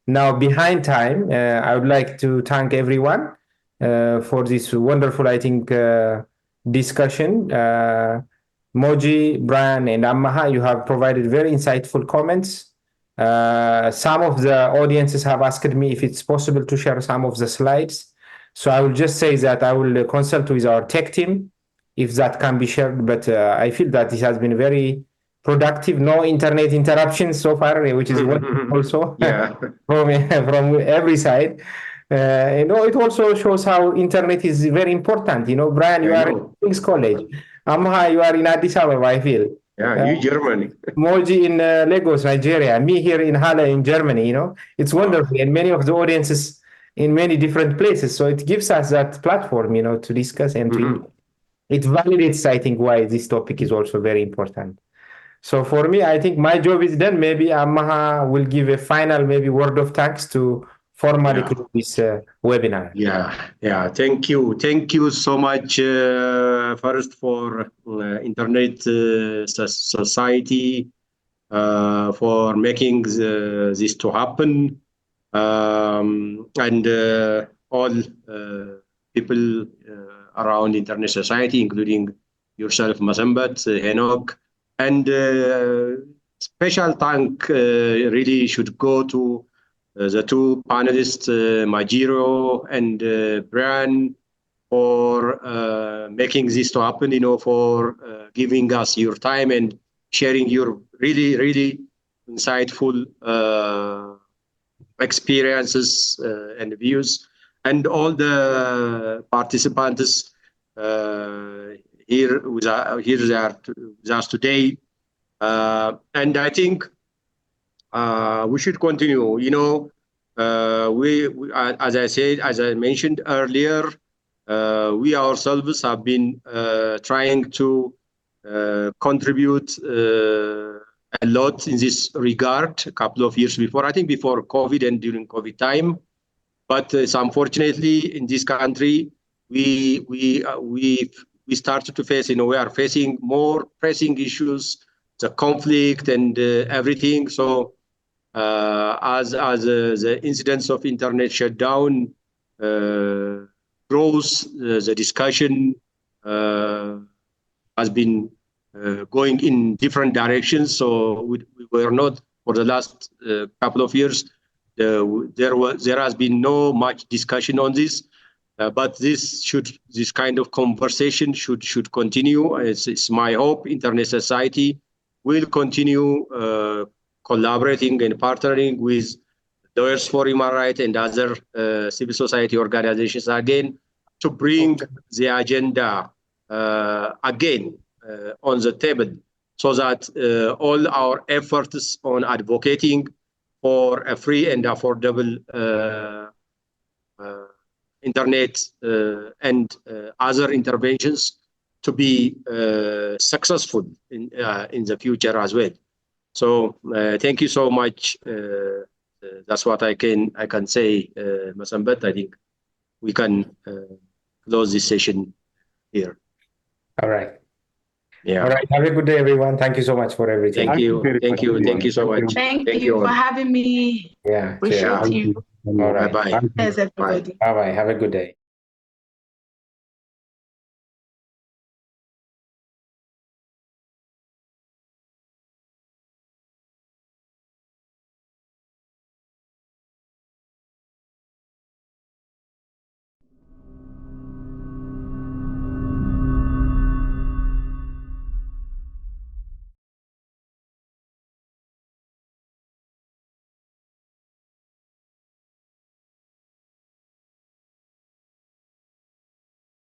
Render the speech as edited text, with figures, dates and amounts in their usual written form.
Now, behind time, I would like to thank everyone for this wonderful, I think, discussion. Moji, Brian, and Ameha, you have provided very insightful comments. Some of the audiences have asked me if it's possible to share some of the slides. So I will just say that I will consult with our tech team if that can be shared. But I feel that this has been very productive. No internet interruptions so far, which is wonderful also Yeah. from every side. It also shows how internet is very important. Brian, you I are in know. King's College. Amha, you are in Addis Ababa, I feel. Yeah, Uh, you Germany. Moji in Lagos, Nigeria. Me here in Halle in Germany. It's Wow. wonderful, and many of the audiences in many different places. So it gives us that platform, to discuss and to. It validates, I think, why this topic is also very important. So for me, I think my job is done. Maybe Amaha will give a final, maybe word of thanks to formally Yeah. close this webinar. Yeah. Thank you so much. First for Internet Society for making this to happen, and all people around Internet Society, including yourself, Mazambat, Enoch, and special thank really should go to the two panelists, Mojirayo and Brian, for making this to happen, for giving us your time and sharing your really, really insightful experiences and views, and all the participants here they are with us today. And I think we should continue. As I mentioned earlier, we ourselves have been trying to contribute a lot in this regard a couple of years before, I think before COVID and during COVID time. But unfortunately, in this country, we started to face, we are facing more pressing issues, the conflict and everything. So as the incidence of internet shutdown grows, the discussion has been going in different directions. So we were not, for the last couple of years, there has been no much discussion on this. But this kind of conversation should continue. It's my hope Internet Society will continue collaborating and partnering with Lawyers for Human Rights and other civil society organizations again to bring the agenda again on the table, so that all our efforts on advocating for a free and affordable internet and other interventions to be successful in the future as well. So thank you so much. That's what I can say, Masambat. I think we can close this session here. All right. Yeah. All right. Have a good day, everyone. Thank you so much for everything. Thank you so much. Thank you for having me. Yeah. Appreciate you. All right. Bye-bye. Thanks, everybody. Bye-bye. Have a good day.